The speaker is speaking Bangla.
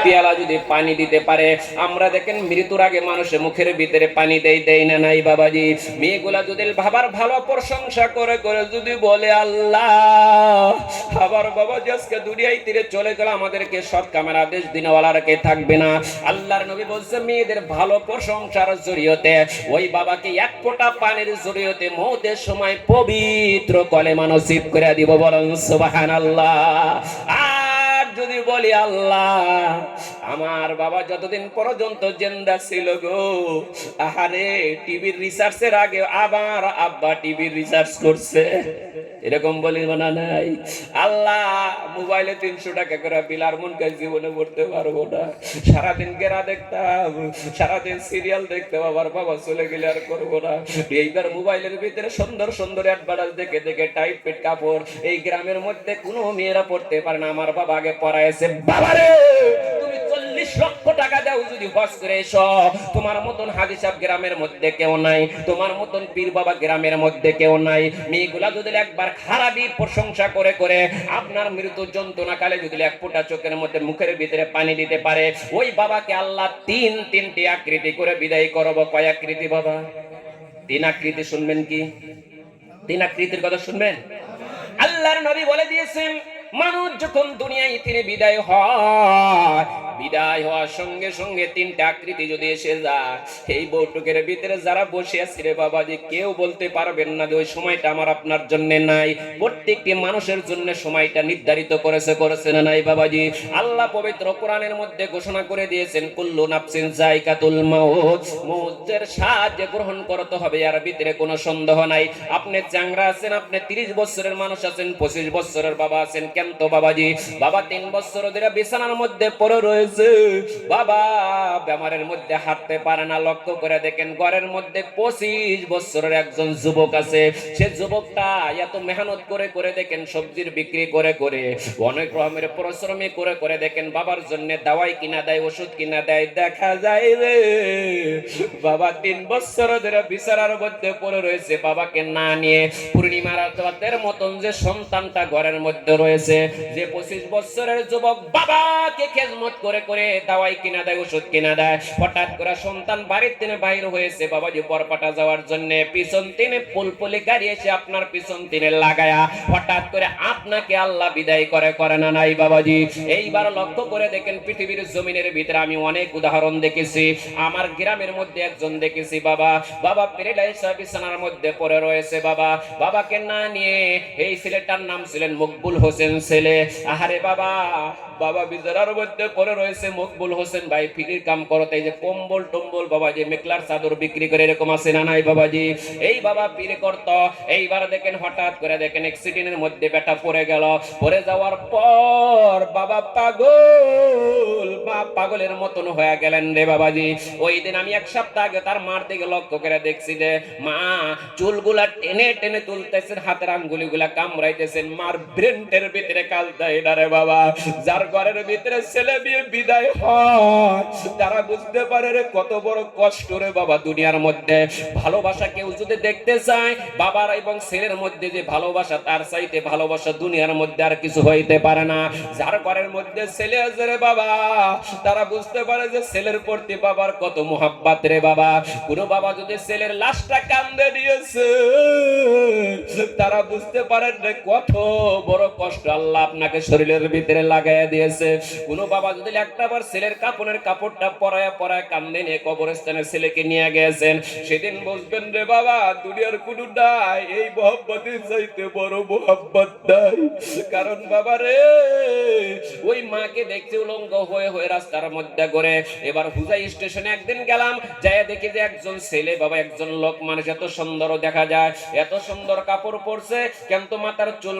পেয়ালা যদি পানি দিতে পারে, আমরা দেখেন মৃত্যুর আগে মানুষের মুখের ভিতরে পানি দেয় না নাই বাবাজি? মেয়েগুলা যদি বাবার ভালো প্রশংসা করে করে যদি বলে আল্লাহ, আবার বাবাজি আজকে দুনিয়ায় তীরে চলে গেল, আমাদেরকে সৎ কামের আদেশ দিনওয়ালার কে থাকবে না। আল্লাহর নবী বলছে মেয়েদের ভালো প্রশংসার জরিয়তে ওই বাবাকে এক ফোঁটা পানির জরিয়তে মওতের সময় পবিত্র কলেমা নসিব করে দিব, বলেন সুবহানাল্লাহ। আর যদি বলি আল্লাহ, আমার বাবা যতদিন পর্যন্ত জিন্দা ছিল গো, আহারে টিভির রিসার্চের আগে আবার আব্বা টিভির রিসার্চ করছে, এরকম বলি না নাই? আল্লাহ মোবাইলে 300 টাকা করে বিল, আর মন কাজ জীবনে করতে পারবো না। সারাদিন গেরা দেখতাম, সারাদিন সিরিয়াল দেখতাম, আবার বাবা চলে গেলে আর করবো না। এইবার মোবাইলের ভিতরে সুন্দর সুন্দর অ্যাডভার্টাইজ দেখে দেখে টাইট পেট কাপড় এই গ্রামের মধ্যে কোনো মেয়েরা পড়তে পারে না, আমার বাবা আগে পড়াইছে। বাবারে তুমি 40 লক্ষ টাকা দাও যদি হজ করে এসো, তোমার মতন হাজী সাহেব গ্রামের মধ্যে কেউ নাই, তোমার মতন পীর বাবা গ্রামের মধ্যে কেউ নাই। মেয়েগুলা যদি একবার খারাপই প্রশংসা করে করে আপনার মৃত্যু যন্ত্রণা কালে যদি এক ফোঁটা চোখের মধ্যে মুখের ভিতরে পানি দিতে পারে, ওই বাবাকে আল্লাহ তিনটি আকৃতি করে বিদায় করব। কয় আকৃতি বাবা? 3 আকৃতি। শুনবেন কি? 3 আকৃতির কথা শুনবেন। আল্লাহর নবী বলে দিয়েছেন, মানুষ যখন দুনিয়ায় থেকে বিদায় হয়, বিদায় হওয়ার সঙ্গে সঙ্গে 3টা আকৃতি যদি এসে যায়, এই বৈঠকের ভিতরে যারা বসে আছে রে বাবাজি, কেউ বলতে পারবেন না যে ওই সময়টা আমার আপনার জন্য নাই। প্রত্যেকটি মানুষের জন্য সময়টা নির্ধারিত করেছে না নাই বাবাজি? আল্লাহ পবিত্র কোরআনের মধ্যে ঘোষণা করে দিয়েছেন, কুল্লু নাফসিন যায়কাতুল মাউত, মৌতের স্বাদ গ্রহণ করতে হবে, আর ভিতরে কোনো সন্দেহ নাই। আপনি চাংরা আছেন, আপনি 30 বছরের মানুষ আছেন, 25 বছরের বাবা আছেন, কেন তো বাবাজি বাবা 3 বছর ধরে বিছানার মধ্যে পড়ে রয়েছে, বাবা বেমারের মধ্যে হাঁটতে পারে না। লক্ষ্য করে দেখেন ঘরের মধ্যে 25 বছরের একজন যুবক আছে, সে যুবকটা এত মেহনত করে করে দেখেন সবজির বিক্রি করে করে অনেক রকমের পরিশ্রমী করে করে দেখেন বাবার জন্য দাওয়াই কিনা দেয়, ওষুধ কিনা দেয়। দেখা যায় রে বাবা 3 বছর ধরে বিছানার মধ্যে পড়ে রয়েছে, বাবাকে না নিয়ে পূর্ণিমার রাতের মতন যে সন্তানটা ঘরের মধ্যে রয়েছে, যে 25 বছরের যুবক বাবাকে খেদমত করে করে দাওয়াই কিনা দেয়, ওষুধ কিনা দেয়, হঠাৎ করে সন্তান বাড়ির থেকে বাইরে হয়েছে বাবাজি পরপাটা যাওয়ার জন্য, পিছন তিনে পুলপুলি গাড়ি এসে আপনার পিছন তিনে লাগায়া হঠাৎ করে আপনাকে আল্লাহ বিদায় করে না নাই বাবাজি? এইবার লক্ষ্য করে দেখেন পৃথিবীর জমিনের ভিতরে আমি অনেক উদাহরণ দেখেছি। আমার গ্রামের মধ্যে একজন দেখেছি, বাবা প্যারালাইসিস বিছানার মধ্যে পড়ে রয়েছে, বাবাকে না নিয়ে, এই ছেলেটার নাম ছিলেন মকবুল হোসেন ছেলে। আহারে বাবা বিছানার মধ্যে পড়ে রয়েছে। মকবুল হোসেন ভাই ফিরির কাম করতে, এই যে কম্বল টম্বল বাবাজি মেকলার চাদর বিক্রি করে, এরকম আছে না নাই বাবাজি? এই বাবা পীর করত। এইবার দেখেন হঠাৎ করে দেখেন অ্যাক্সিডেন্টের মধ্যে বেটা পড়ে গেল। পড়ে যাওয়ার পর বাবা পাগলের মতন হয়ে গেলেন রে বাবাজি। ওই দিন আমি 1 সপ্তাহ আগে তার মার দিকে লক্ষ্য করে দেখছি যে মা চুলগুলা টেনে টেনে তুলতেছেন, হাতের আঙ্গুলিগুলা কামড়াইতেছেন, মার ব্রেনের ভিতরে কাল দেয় না রে বাবা। যার ঘরের ভিতরে ছেলে বিয়ে বিদায় হয়, তারা বুঝতে পারে রে কত বড় কষ্ট রে বাবা দুনিয়ার মধ্যে। ভালোবাসা কেউ যদি দেখতে চায়, বাবার এবং ছেলের মধ্যে যে ভালোবাসা, তার চাইতে ভালোবাসা দুনিয়ার মধ্যে আর কিছু হইতে পারে না। যার ঘরের মধ্যে ছেলে আছে রে বাবা, তারা বুঝতে পারে যে ছেলের প্রতি বাবার কত মোহাব্বত রে বাবা। কোন বাবা যদি ছেলের লাশটা কান্দে দিয়েছে, তারা বুঝতে পারেন যে কত বড় কষ্ট আল্লাহ আপনাকে শরীরের ভিতরে লাগাইয়া দিয়েছে। কোন বাবা যদি একটাবার ছেলের কাপড়ের কাপড়টা পরায়া পরায় কান্দে নিয়ে কবরস্থানে ছেলেকে নিয়ে গেছেন, সেদিন বুঝবেন রে বাবা দুনিয়ার কোনো নাই এই মোহাব্বতের চাইতে বড় মোহাব্বত নাই। কারণ বাবা রে ওই মাকে দেখতে উলঙ্গ হয়ে হয়ে রাস্তার মধ্যে ঘুরে। এবার হুজাই স্টেশনে একদিন গেলাম, যাইয়া দেখি যে একজন ছেলে বাবা, একজন লোক মানুষ, এত সুন্দর দেখা যায়, এত সুন্দর কাপড় পরছে, কিন্তু মাথার চুল